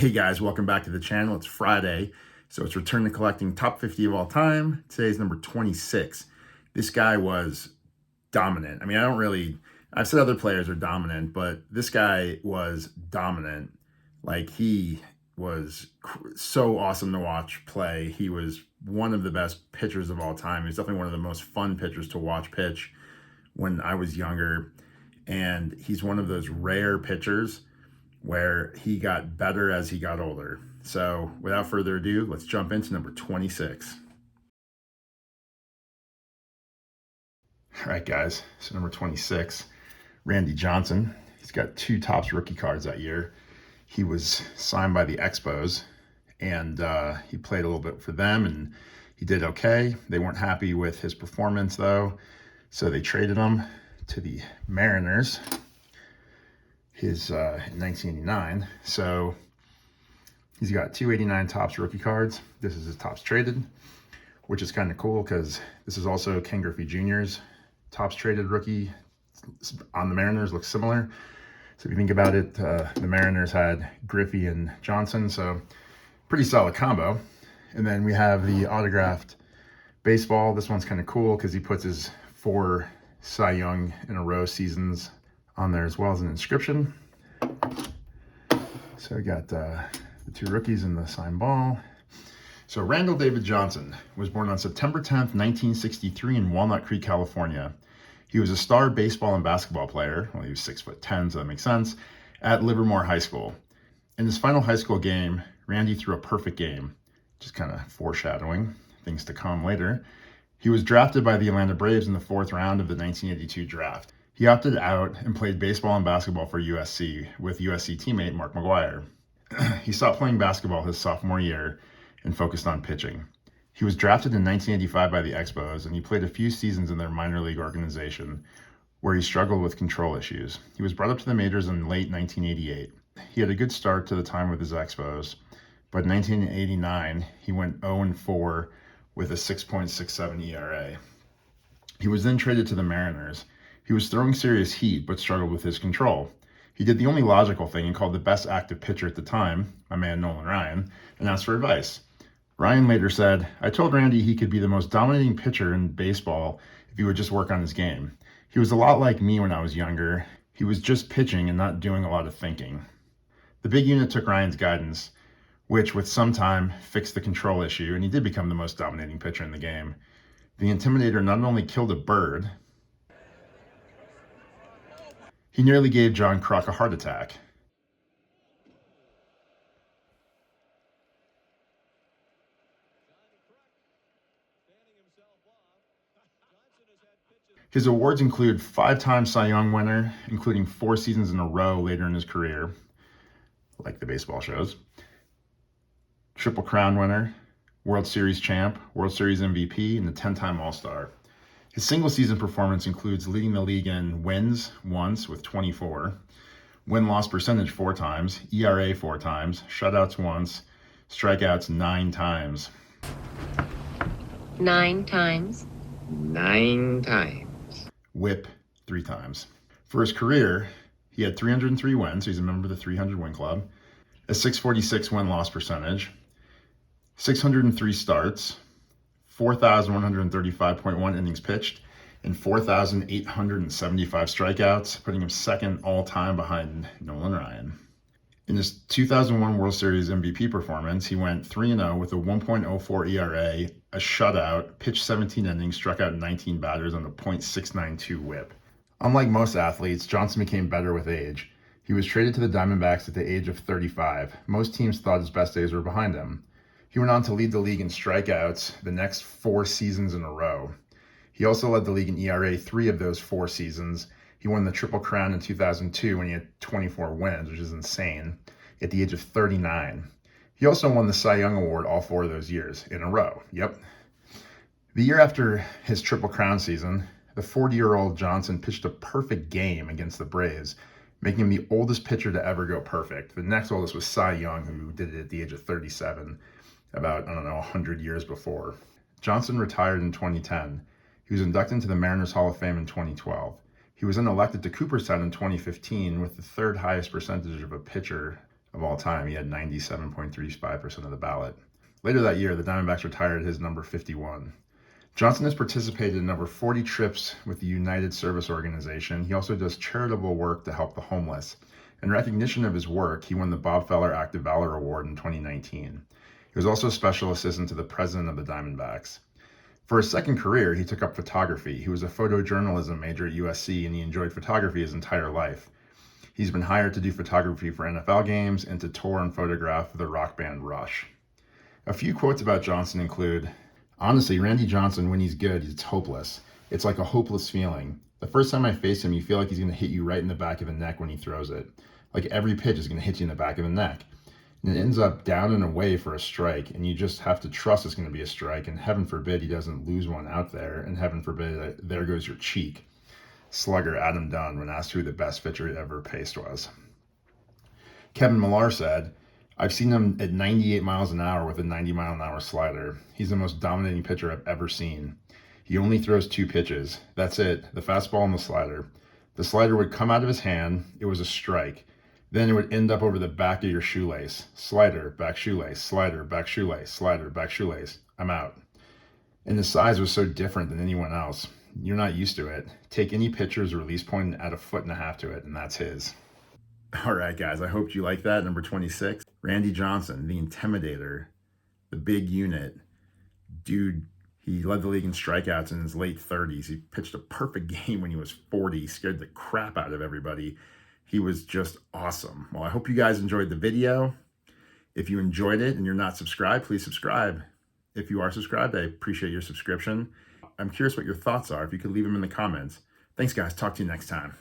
Hey guys, welcome back to the channel. It's Friday, so it's Return to Collecting Top 50 of all time. Today's number 26. This guy was dominant. I mean, I've said other players are dominant, but this guy was dominant. Like, he was so awesome to watch play. He was one of the best pitchers of all time. He's definitely one of the most fun pitchers to watch pitch when I was younger. And he's one of those rare pitchers where he got better as he got older. So without further ado, let's jump into number 26. All right, guys, so number 26, Randy Johnson. He's got 2 Topps rookie cards that year. He was signed by the Expos, and he played a little bit for them, and he did okay. They weren't happy with his performance, though, so they traded him to the Mariners in 1989. So he's got 289 Topps rookie cards. This is his Topps traded, which is kind of cool because this is also Ken Griffey Jr.'s Topps traded rookie on the Mariners. Looks similar. So if you think about it, the Mariners had Griffey and Johnson, so pretty solid combo. And then we have the autographed baseball. This one's kind of cool because he puts his 4 Cy Young in a row seasons on there as well as an inscription. So we got the 2 rookies in the signed ball. So Randall David Johnson was born on September 10th, 1963 in Walnut Creek, California. He was a star baseball and basketball player. Well, he was 6'10", so that makes sense, at Livermore High School. In his final high school game, Randy threw a perfect game, just kind of foreshadowing things to come later. He was drafted by the Atlanta Braves in the 4th round of the 1982 draft. He opted out and played baseball and basketball for USC with USC teammate Mark McGwire. He stopped playing basketball his sophomore year and focused on pitching. He was drafted in 1985 by the Expos, and he played a few seasons in their minor league organization, where he struggled with control issues. He was brought up to the majors in late 1988. He had a good start to the time with his Expos, but in 1989, he went 0-4 with a 6.67 ERA. He was then traded to the Mariners. He was throwing serious heat, but struggled with his control. He did the only logical thing and called the best active pitcher at the time, my man Nolan Ryan, and asked for advice. Ryan later said, "I told Randy he could be the most dominating pitcher in baseball if he would just work on his game. He was a lot like me when I was younger. He was just pitching and not doing a lot of thinking." The big unit took Ryan's guidance, which with some time fixed the control issue, and he did become the most dominating pitcher in the game. The Intimidator not only killed a bird, he nearly gave John Kruk a heart attack. His awards include 5-time Cy Young winner, including 4 seasons in a row later in his career, like the baseball shows. Triple Crown winner, World Series champ, World Series MVP, and a 10-time All-Star. His single-season performance includes leading the league in wins once with 24, win-loss percentage 4 times, ERA 4 times, shutouts once, strikeouts 9 times. 9 times? 9 times. WHIP 3 times. For his career, he had 303 wins, so he's a member of the 300 win club, a 646 win-loss percentage, 603 starts, 4,135.1 innings pitched, and 4,875 strikeouts, putting him second all-time behind Nolan Ryan. In his 2001 World Series MVP performance, he went 3-0 with a 1.04 ERA, a shutout, pitched 17 innings, struck out 19 batters on a .692 WHIP. Unlike most athletes, Johnson became better with age. He was traded to the Diamondbacks at the age of 35. Most teams thought his best days were behind him. He went on to lead the league in strikeouts the next 4 seasons in a row. He also led the league in ERA 3 of those 4 seasons. He won the Triple Crown in 2002 when he had 24 wins, which is insane, at the age of 39. He also won the Cy Young Award all 4 of those years in a row. Yep. The year after his Triple Crown season, the 40-year-old Johnson pitched a perfect game against the Braves, making him the oldest pitcher to ever go perfect. The next oldest was Cy Young, who did it at the age of 37. About, 100 years before. Johnson retired in 2010. He was inducted into the Mariners Hall of Fame in 2012. He was then elected to Cooperstown in 2015 with the 3rd highest percentage of a pitcher of all time. He had 97.35% of the ballot. Later that year, the Diamondbacks retired his number 51. Johnson has participated in over 40 trips with the United Service Organization. He also does charitable work to help the homeless. In recognition of his work, he won the Bob Feller Active Valor Award in 2019. He was also a special assistant to the president of the Diamondbacks. For his second career, he took up photography. He was a photojournalism major at USC, and he enjoyed photography his entire life. He's been hired to do photography for NFL games and to tour and photograph the rock band Rush. A few quotes about Johnson include, "Honestly, Randy Johnson, when he's good, it's hopeless. It's like a hopeless feeling. The first time I face him, you feel like he's going to hit you right in the back of the neck when he throws it. Like every pitch is going to hit you in the back of the neck. And it ends up down and away for a strike, and you just have to trust it's going to be a strike, and heaven forbid he doesn't lose one out there, and heaven forbid there goes your cheek." Slugger Adam Dunn, when asked who the best pitcher he ever faced was. Kevin Millar said, "I've seen him at 98 miles an hour with a 90-mile-an-hour slider. He's the most dominating pitcher I've ever seen. He only throws 2 pitches. That's it, the fastball and the slider. The slider would come out of his hand. It was a strike. Then it would end up over the back of your shoelace. Slider, back shoelace, slider, back shoelace, slider, back shoelace. I'm out." And the size was so different than anyone else. You're not used to it. Take any pitcher's release point and add a 1.5 feet to it, and that's his. All right, guys, I hope you like that. Number 26, Randy Johnson, the Intimidator, the big unit. Dude, he led the league in strikeouts in his late 30s. He pitched a perfect game when he was 40, scared the crap out of everybody. He was just awesome. Well, I hope you guys enjoyed the video. If you enjoyed it and you're not subscribed, please subscribe. If you are subscribed, I appreciate your subscription. I'm curious what your thoughts are. If you could leave them in the comments. Thanks, guys. Talk to you next time.